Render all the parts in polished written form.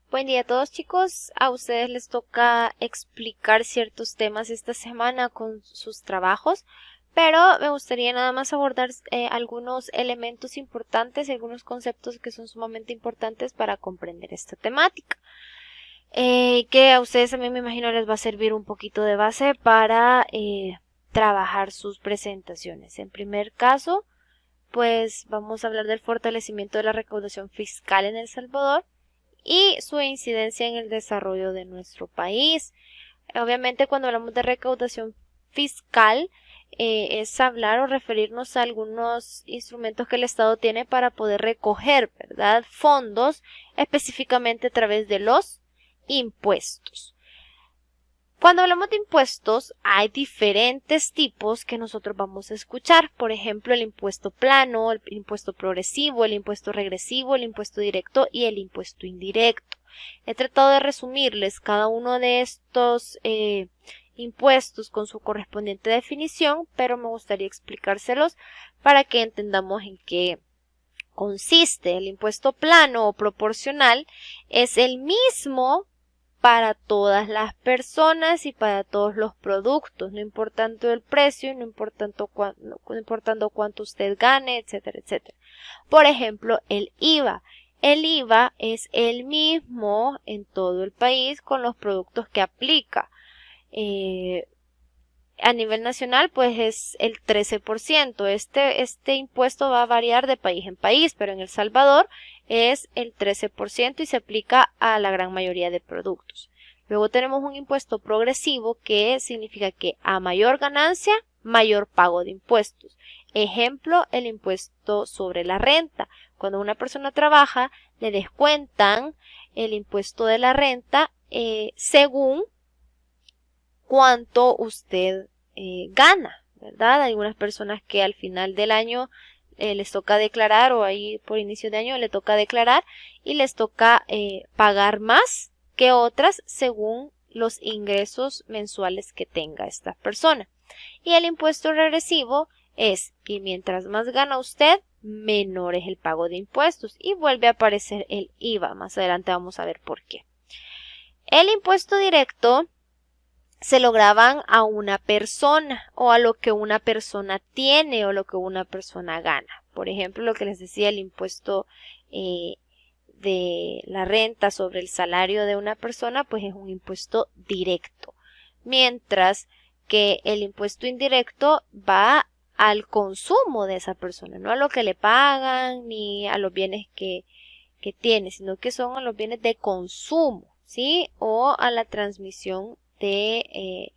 Buen día a todos, chicos. A ustedes les toca explicar ciertos temas esta semana con sus trabajos, pero me gustaría nada más abordar algunos elementos importantes, algunos conceptos que son sumamente importantes para comprender esta temática. Que a ustedes también me imagino les va a servir un poquito de base para trabajar sus presentaciones. En primer caso, pues vamos a hablar del fortalecimiento de la recaudación fiscal en El Salvador y su incidencia en el desarrollo de nuestro país. Obviamente, cuando hablamos de recaudación fiscal, es hablar o referirnos a algunos instrumentos que el Estado tiene para poder recoger, ¿verdad?, fondos específicamente a través de los impuestos. Cuando hablamos de impuestos, hay diferentes tipos que nosotros vamos a escuchar. Por ejemplo, el impuesto plano, el impuesto progresivo, el impuesto regresivo, el impuesto directo y el impuesto indirecto. He tratado de resumirles cada uno de estos impuestos con su correspondiente definición, pero me gustaría explicárselos para que entendamos en qué consiste. El impuesto plano o proporcional es el mismo para todas las personas y para todos los productos, no importando el precio, no importando cuánto usted gane, etcétera, etcétera. Por ejemplo, el IVA. El IVA es el mismo en todo el país con los productos que aplica. A nivel nacional, pues es el 13%. Este impuesto va a variar de país en país, pero en El Salvador es el 13% y se aplica a la gran mayoría de productos. Luego tenemos un impuesto progresivo, que significa que a mayor ganancia, mayor pago de impuestos. Ejemplo, el impuesto sobre la renta. Cuando una persona trabaja, le descuentan el impuesto de la renta según cuánto usted gana, ¿verdad? Hay algunas personas que al final del año les toca declarar, o ahí por inicio de año le toca declarar y les toca pagar más que otras según los ingresos mensuales que tenga esta persona. Y el impuesto regresivo es que mientras más gana usted, menor es el pago de impuestos, y vuelve a aparecer el IVA. Más adelante vamos a ver por qué. El impuesto directo se lo graban a una persona o a lo que una persona tiene o lo que una persona gana. Por ejemplo, lo que les decía, el impuesto de la renta sobre el salario de una persona, pues es un impuesto directo. Mientras que el impuesto indirecto va al consumo de esa persona, no a lo que le pagan ni a los bienes que tiene, sino que son a los bienes de consumo, ¿sí? O a la transmisión de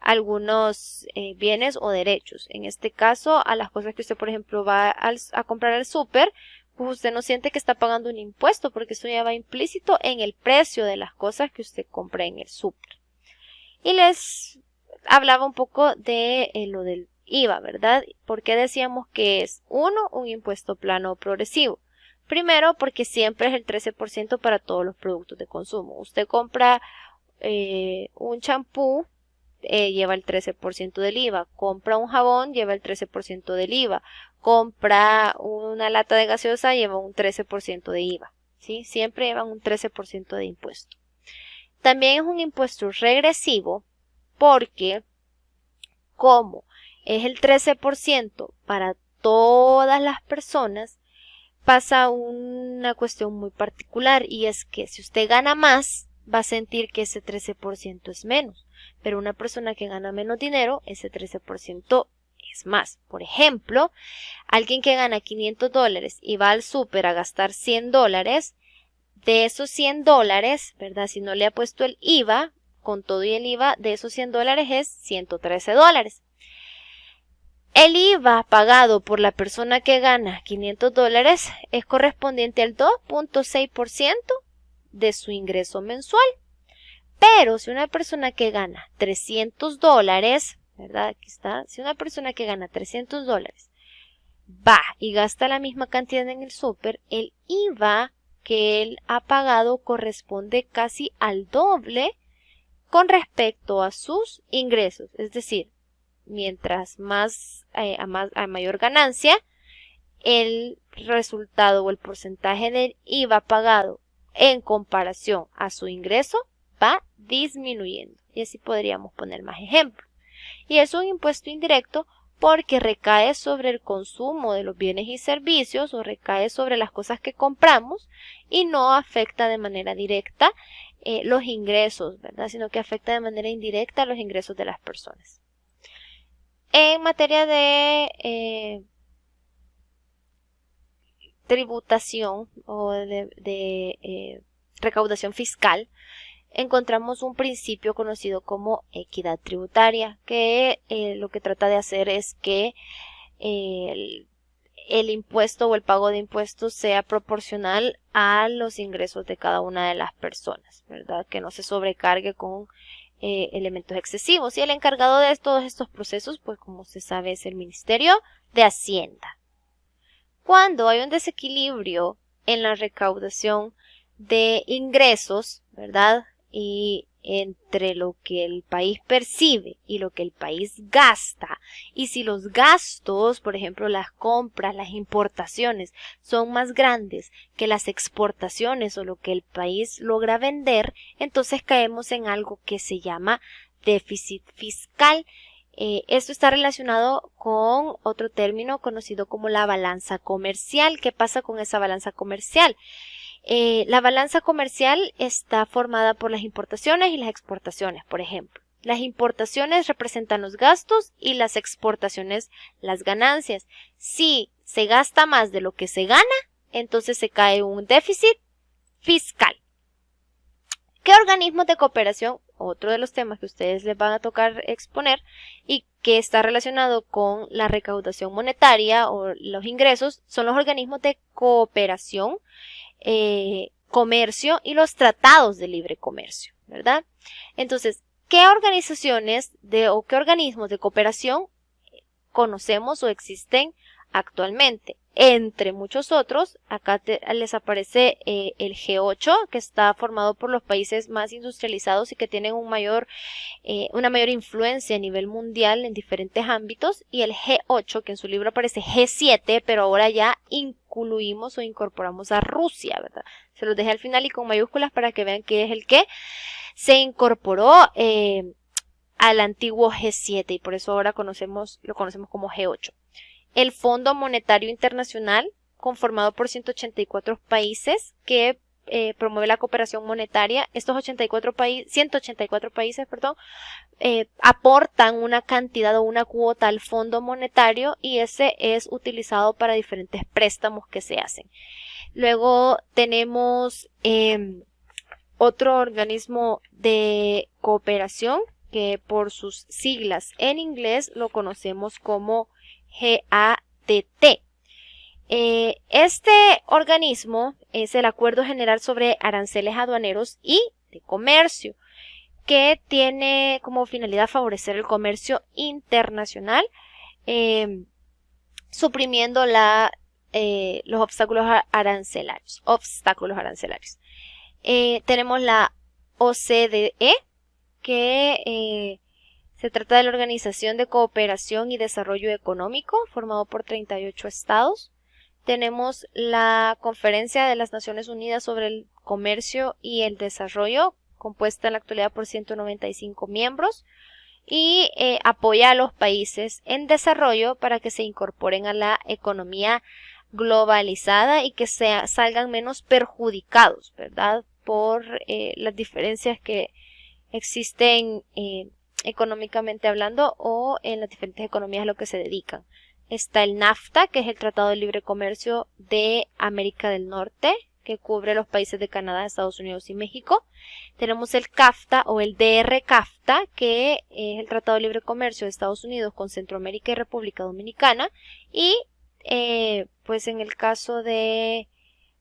algunos bienes o derechos. En este caso, a las cosas que usted, por ejemplo, va a comprar al súper, pues usted no siente que está pagando un impuesto, porque eso ya va implícito en el precio de las cosas que usted compra en el súper. Y les hablaba un poco de lo del IVA, ¿verdad? ¿Por qué decíamos que es un impuesto plano o progresivo? Primero, porque siempre es el 13% para todos los productos de consumo. Usted compra un champú, lleva el 13% del IVA. Compra un jabón, lleva el 13% del IVA. Compra una lata de gaseosa, lleva un 13% de IVA. ¿Sí? Siempre llevan un 13% de impuesto. También es un impuesto regresivo porque, como es el 13% para todas las personas, pasa una cuestión muy particular, y es que si usted gana más, va a sentir que ese 13% es menos, pero una persona que gana menos dinero, ese 13% es más. Por ejemplo, alguien que gana $500 y va al súper a gastar $100, de esos $100, ¿verdad? Si no le ha puesto el IVA, con todo y el IVA, de esos $100 es $113. El IVA pagado por la persona que gana $500 es correspondiente al 2.6% de su ingreso mensual. Pero si una persona que gana $300, ¿verdad? Aquí está. Si una persona que gana $300 va y gasta la misma cantidad en el súper, el IVA que él ha pagado corresponde casi al doble con respecto a sus ingresos. Es decir, mientras a mayor ganancia, el resultado o el porcentaje del IVA pagado en comparación a su ingreso va disminuyendo. Y así podríamos poner más ejemplos. Y es un impuesto indirecto porque recae sobre el consumo de los bienes y servicios o recae sobre las cosas que compramos y no afecta de manera directa los ingresos, ¿verdad? Sino que afecta de manera indirecta los ingresos de las personas. En materia de tributación o de recaudación fiscal, encontramos un principio conocido como equidad tributaria, que lo que trata de hacer es que el impuesto o el pago de impuestos sea proporcional a los ingresos de cada una de las personas, ¿verdad? Que no se sobrecargue con elementos excesivos. Y el encargado de todos estos procesos, pues como se sabe, es el Ministerio de Hacienda. Cuando hay un desequilibrio en la recaudación de ingresos, ¿verdad? Y entre lo que el país percibe y lo que el país gasta, y si los gastos, por ejemplo, las compras, las importaciones, son más grandes que las exportaciones o lo que el país logra vender, entonces caemos en algo que se llama déficit fiscal. Esto está relacionado con otro término conocido como la balanza comercial. ¿Qué pasa con esa balanza comercial? La balanza comercial está formada por las importaciones y las exportaciones, por ejemplo. Las importaciones representan los gastos y las exportaciones las ganancias. Si se gasta más de lo que se gana, entonces se cae un déficit fiscal. ¿Qué organismos de cooperación? Otro de los temas que ustedes les van a tocar exponer y que está relacionado con la recaudación monetaria o los ingresos son los organismos de cooperación, comercio y los tratados de libre comercio, ¿verdad? Entonces, ¿qué organizaciones o qué organismos de cooperación conocemos o existen actualmente? Entre muchos otros, acá les aparece el G8, que está formado por los países más industrializados y que tienen una mayor influencia a nivel mundial en diferentes ámbitos, y el G8, que en su libro aparece G7, pero ahora ya incluimos o incorporamos a Rusia, ¿verdad? Se los dejé al final y con mayúsculas para que vean que es el que se incorporó al antiguo G7 y por eso ahora lo conocemos como G8. El Fondo Monetario Internacional, conformado por 184 países que promueve la cooperación monetaria. Estos 184 países, aportan una cantidad o una cuota al Fondo Monetario y ese es utilizado para diferentes préstamos que se hacen. Luego tenemos otro organismo de cooperación que por sus siglas en inglés lo conocemos como GATT. Este organismo es el Acuerdo General sobre Aranceles Aduaneros y de Comercio, que tiene como finalidad favorecer el comercio internacional, suprimiendo los obstáculos arancelarios. Tenemos la OCDE, que se trata de la Organización de Cooperación y Desarrollo Económico, formado por 38 estados. Tenemos la Conferencia de las Naciones Unidas sobre el Comercio y el Desarrollo, compuesta en la actualidad por 195 miembros, y apoya a los países en desarrollo para que se incorporen a la economía globalizada y que salgan menos perjudicados, ¿verdad?, por las diferencias que existen económicamente hablando o en las diferentes economías a lo que se dedican. Está el NAFTA, que es el Tratado de Libre Comercio de América del Norte, que cubre los países de Canadá, Estados Unidos y México. Tenemos el CAFTA o el DR-CAFTA, que es el Tratado de Libre Comercio de Estados Unidos con Centroamérica y República Dominicana. Y pues en el caso de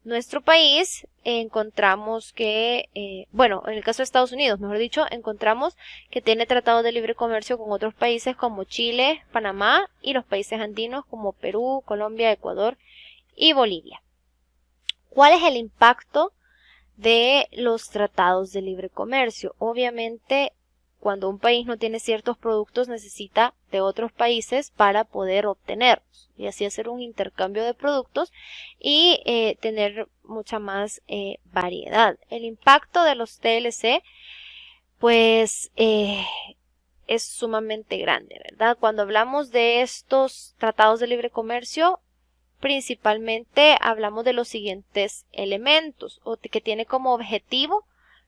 nuestro país encontramos que, en el caso de Estados Unidos, mejor dicho, encontramos que tiene tratado de libre comercio con otros países como Chile, Panamá y los países andinos como Perú, Colombia, Ecuador y Bolivia. ¿Cuál es el impacto de los tratados de libre comercio? Obviamente, cuando un país no tiene ciertos productos necesita de otros países para poder obtenerlos y así hacer un intercambio de productos y tener mucha más variedad. El impacto de los TLC pues es sumamente grande, ¿verdad? Cuando hablamos de estos tratados de libre comercio, principalmente hablamos de los siguientes elementos, o que tiene como objetivo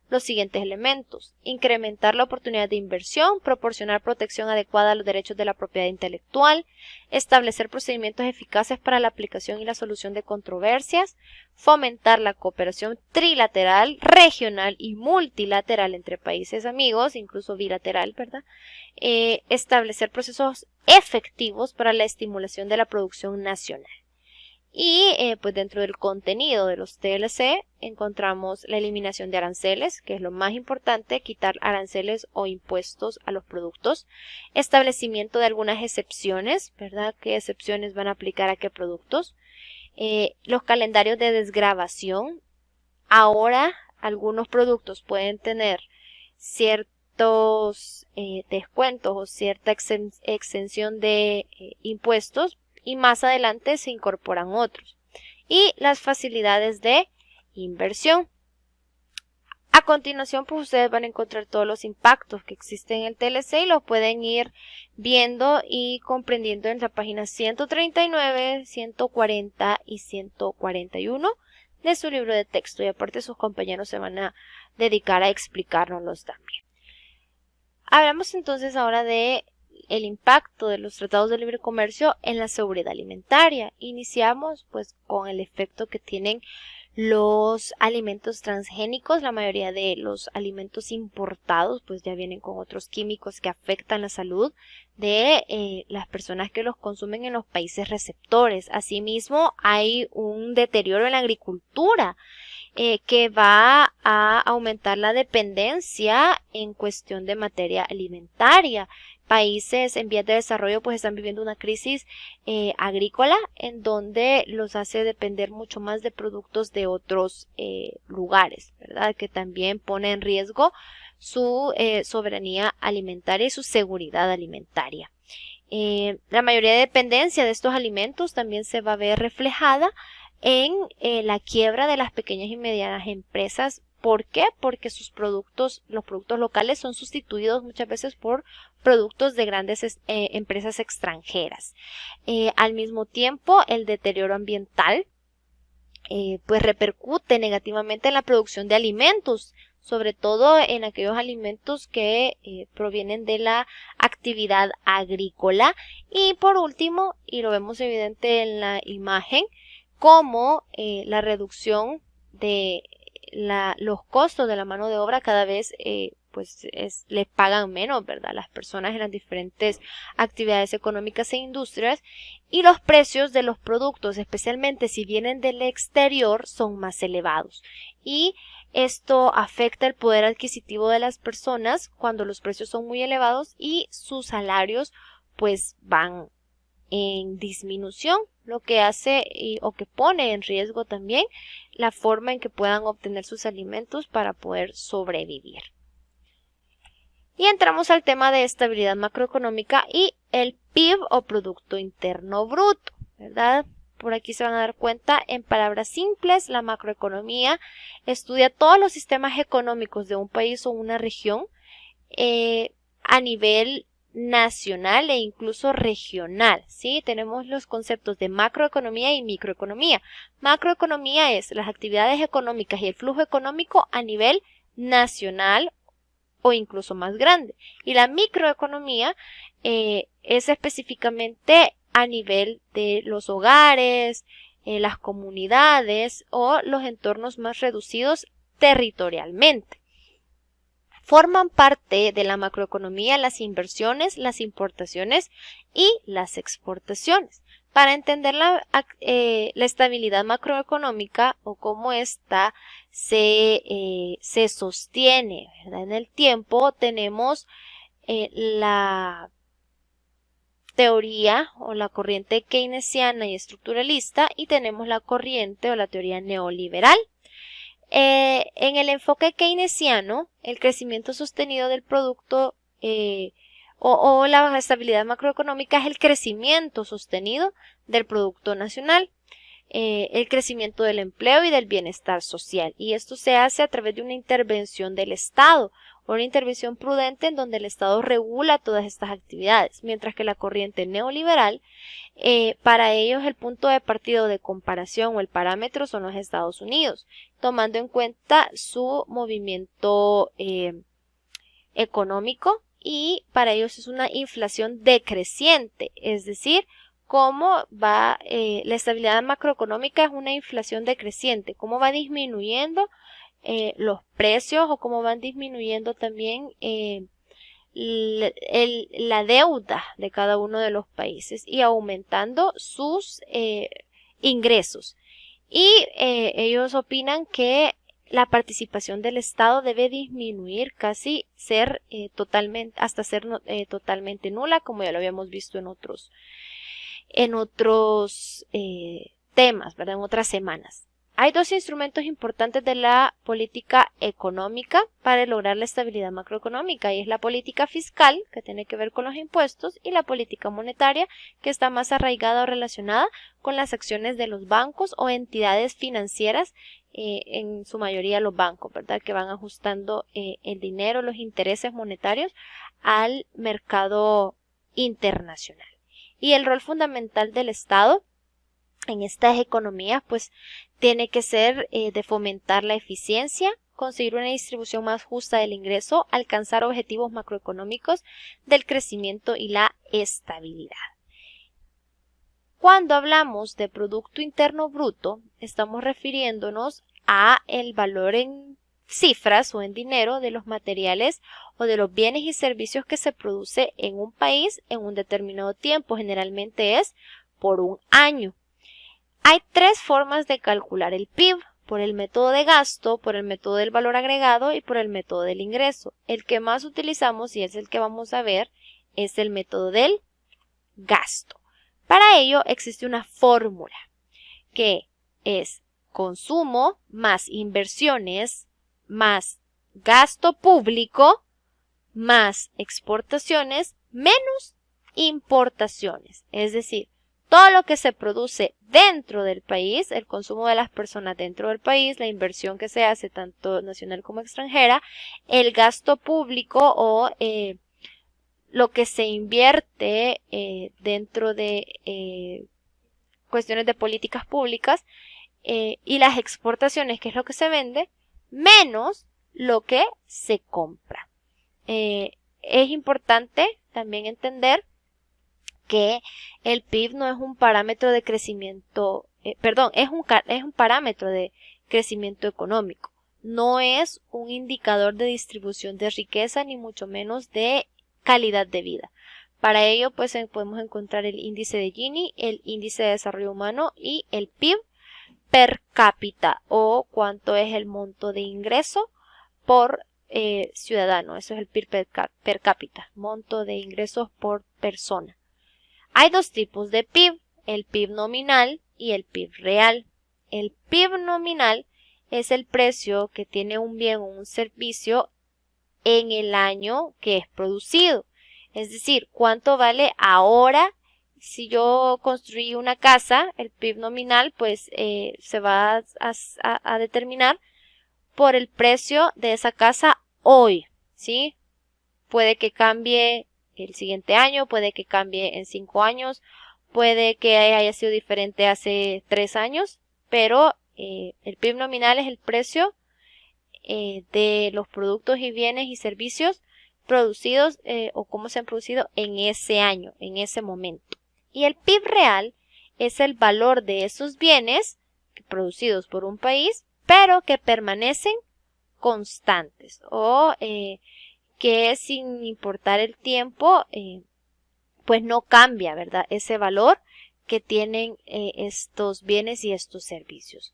los siguientes elementos: incrementar la oportunidad de inversión, proporcionar protección adecuada a los derechos de la propiedad intelectual, establecer procedimientos eficaces para la aplicación y la solución de controversias, fomentar la cooperación trilateral, regional y multilateral entre países amigos, incluso bilateral, ¿verdad? Establecer procesos efectivos para la estimulación de la producción nacional. Y pues dentro del contenido de los TLC encontramos la eliminación de aranceles, que es lo más importante, quitar aranceles o impuestos a los productos, establecimiento de algunas excepciones, ¿verdad? ¿Qué excepciones van a aplicar a qué productos? Los calendarios de desgravación. Ahora algunos productos pueden tener ciertos descuentos o cierta exención de impuestos, y más adelante se incorporan otros. Y las facilidades de inversión. A continuación, pues ustedes van a encontrar todos los impactos que existen en el TLC y los pueden ir viendo y comprendiendo en la página 139, 140 y 141 de su libro de texto. Y aparte sus compañeros se van a dedicar a explicárnoslos también. Hablamos entonces ahora de el impacto de los tratados de libre comercio en la seguridad alimentaria. Iniciamos pues con el efecto que tienen los alimentos transgénicos. La mayoría de los alimentos importados pues ya vienen con otros químicos que afectan la salud de las personas que los consumen en los países receptores. Asimismo, hay un deterioro en la agricultura que va a aumentar la dependencia en cuestión de materia alimentaria. Países en vías de desarrollo pues están viviendo una crisis agrícola en donde los hace depender mucho más de productos de otros lugares, ¿verdad? Que también pone en riesgo su soberanía alimentaria y su seguridad alimentaria. La mayoría de dependencia de estos alimentos también se va a ver reflejada en la quiebra de las pequeñas y medianas empresas. ¿Por qué? Porque los productos locales son sustituidos muchas veces por productos de grandes empresas extranjeras. Al mismo tiempo, el deterioro ambiental pues repercute negativamente en la producción de alimentos, sobre todo en aquellos alimentos que provienen de la actividad agrícola. Y por último, y lo vemos evidente en la imagen, como la reducción de los costos de la mano de obra cada vez les pagan menos, ¿verdad? Las personas en las diferentes actividades económicas e industrias, y los precios de los productos, especialmente si vienen del exterior, son más elevados. Y esto afecta el poder adquisitivo de las personas cuando los precios son muy elevados y sus salarios pues van en disminución, lo que hace o que pone en riesgo también la forma en que puedan obtener sus alimentos para poder sobrevivir. Y entramos al tema de estabilidad macroeconómica y el PIB o Producto Interno Bruto, ¿verdad? Por aquí se van a dar cuenta, en palabras simples, la macroeconomía estudia todos los sistemas económicos de un país o una región a nivel nacional e incluso regional, ¿sí? Tenemos los conceptos de macroeconomía y microeconomía. Macroeconomía es las actividades económicas y el flujo económico a nivel nacional o incluso más grande. Y la microeconomía es específicamente a nivel de los hogares, las comunidades o los entornos más reducidos territorialmente. Forman parte de la macroeconomía las inversiones, las importaciones y las exportaciones. Para entender la estabilidad macroeconómica o cómo ésta se sostiene, ¿verdad? En el tiempo, tenemos la teoría o la corriente keynesiana y estructuralista, y tenemos la corriente o la teoría neoliberal. En el enfoque keynesiano, el crecimiento sostenido del Producto o la estabilidad macroeconómica es el crecimiento sostenido del Producto Nacional, el crecimiento del empleo y del bienestar social. Y esto se hace a través de una intervención del Estado, una intervención prudente en donde el Estado regula todas estas actividades, mientras que la corriente neoliberal, para ellos el punto de partida de comparación o el parámetro son los Estados Unidos, tomando en cuenta su movimiento económico, y para ellos es una inflación decreciente, es decir, cómo va la estabilidad macroeconómica es una inflación decreciente, cómo va disminuyendo los precios o cómo van disminuyendo también la deuda de cada uno de los países y aumentando sus ingresos. Y ellos opinan que la participación del Estado debe disminuir casi ser totalmente, hasta ser totalmente nula, como ya lo habíamos visto en otros temas, ¿verdad? En otras semanas. Hay dos instrumentos importantes de la política económica para lograr la estabilidad macroeconómica, y es la política fiscal, que tiene que ver con los impuestos, y la política monetaria, que está más arraigada o relacionada con las acciones de los bancos o entidades financieras, en su mayoría los bancos, ¿verdad? Que van ajustando el dinero, los intereses monetarios al mercado internacional. Y el rol fundamental del Estado en estas economías pues tiene que ser de fomentar la eficiencia, conseguir una distribución más justa del ingreso, alcanzar objetivos macroeconómicos del crecimiento y la estabilidad. Cuando hablamos de Producto Interno Bruto, estamos refiriéndonos a el valor en cifras o en dinero de los materiales o de los bienes y servicios que se produce en un país en un determinado tiempo, generalmente es por un año. Hay tres formas de calcular el PIB: por el método de gasto, por el método del valor agregado y por el método del ingreso. El que más utilizamos y es el que vamos a ver es el método del gasto. Para ello existe una fórmula que es consumo más inversiones más gasto público más exportaciones menos importaciones. Es decir, todo lo que se produce dentro del país, el consumo de las personas dentro del país, la inversión que se hace tanto nacional como extranjera, el gasto público o lo que se invierte dentro de cuestiones de políticas públicas, y las exportaciones, que es lo que se vende, menos lo que se compra. Es importante también entender que el PIB no es un parámetro de crecimiento, es un parámetro de crecimiento económico. No es un indicador de distribución de riqueza, ni mucho menos de calidad de vida. Para ello, pues podemos encontrar el índice de Gini, el índice de desarrollo humano y el PIB per cápita, o cuánto es el monto de ingreso por ciudadano. Eso es el PIB per cápita, monto de ingresos por persona. Hay dos tipos de PIB, el PIB nominal y el PIB real. El PIB nominal es el precio que tiene un bien o un servicio en el año que es producido. Es decir, cuánto vale ahora. Si yo construí una casa, el PIB nominal pues se va a determinar por el precio de esa casa hoy, ¿sí? Puede que cambie el siguiente año, puede que cambie en 5 años, puede que haya sido diferente hace 3 años, pero el PIB nominal es el precio de los productos y bienes y servicios producidos o cómo se han producido en ese año, en ese momento. Y el PIB real es el valor de esos bienes producidos por un país, pero que permanecen constantes o que sin importar el tiempo, pues no cambia, ¿verdad? Ese valor que tienen estos bienes y estos servicios.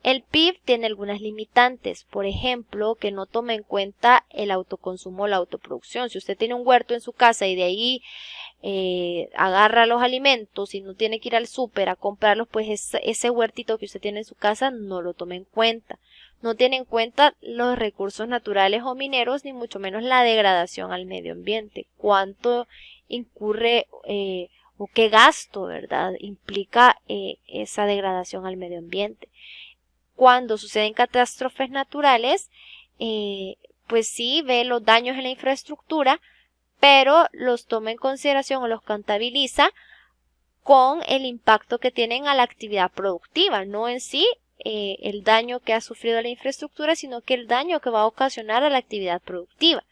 El PIB tiene algunas limitantes, por ejemplo, que no toma en cuenta el autoconsumo o la autoproducción. Si usted tiene un huerto en su casa y de ahí agarra los alimentos y no tiene que ir al súper a comprarlos, pues ese huertito que usted tiene en su casa no lo toma en cuenta. no tiene en cuenta los recursos naturales o mineros, ni mucho menos la degradación al medio ambiente. Cuánto incurre o qué gasto, ¿verdad?, implica esa degradación al medio ambiente. Cuando suceden catástrofes naturales, pues sí ve los daños en la infraestructura, pero los toma en consideración o los contabiliza con el impacto que tienen a la actividad productiva, no en sí el daño que ha sufrido la infraestructura, sino que el daño que va a ocasionar a la actividad productiva.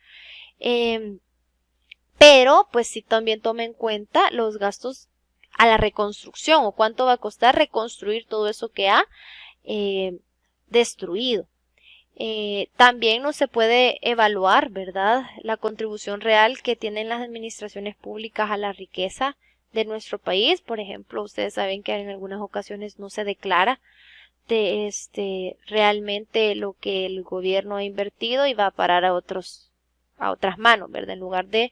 Pero pues sí también toma en cuenta los gastos a la reconstrucción o cuánto va a costar reconstruir todo eso que ha destruido. También no se puede evaluar, ¿verdad?, la contribución real que tienen las administraciones públicas a la riqueza de nuestro país. Por ejemplo, ustedes saben que en algunas ocasiones no se declara realmente lo que el gobierno ha invertido y va a parar a otras manos, ¿verdad? En lugar de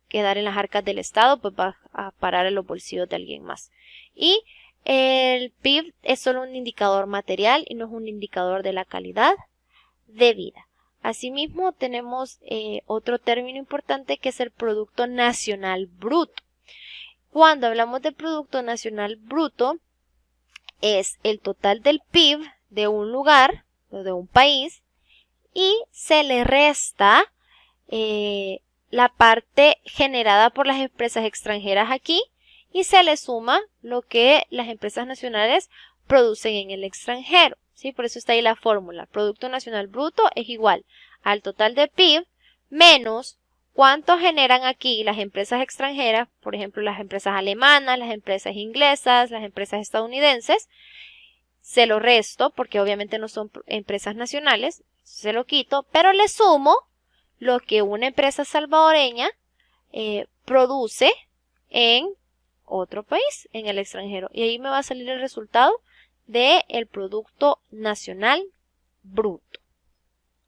quedar en las arcas del Estado, pues va a parar en los bolsillos de alguien más. Y el PIB es solo un indicador material y no es un indicador de la calidad de vida. Asimismo, tenemos otro término importante que es el Producto Nacional Bruto. Cuando hablamos de Producto Nacional Bruto, es el total del PIB de un lugar o de un país y se le resta la parte generada por las empresas extranjeras aquí y se le suma lo que las empresas nacionales producen en el extranjero, ¿sí? Por eso está ahí la fórmula. Producto Nacional Bruto es igual al total de PIB menos cuánto generan aquí las empresas extranjeras, por ejemplo, las empresas alemanas, las empresas inglesas, las empresas estadounidenses. Se lo resto, porque obviamente no son empresas nacionales, se lo quito, pero le sumo lo que una empresa salvadoreña produce en otro país, en el extranjero. Y ahí me va a salir el resultado del Producto Nacional Bruto.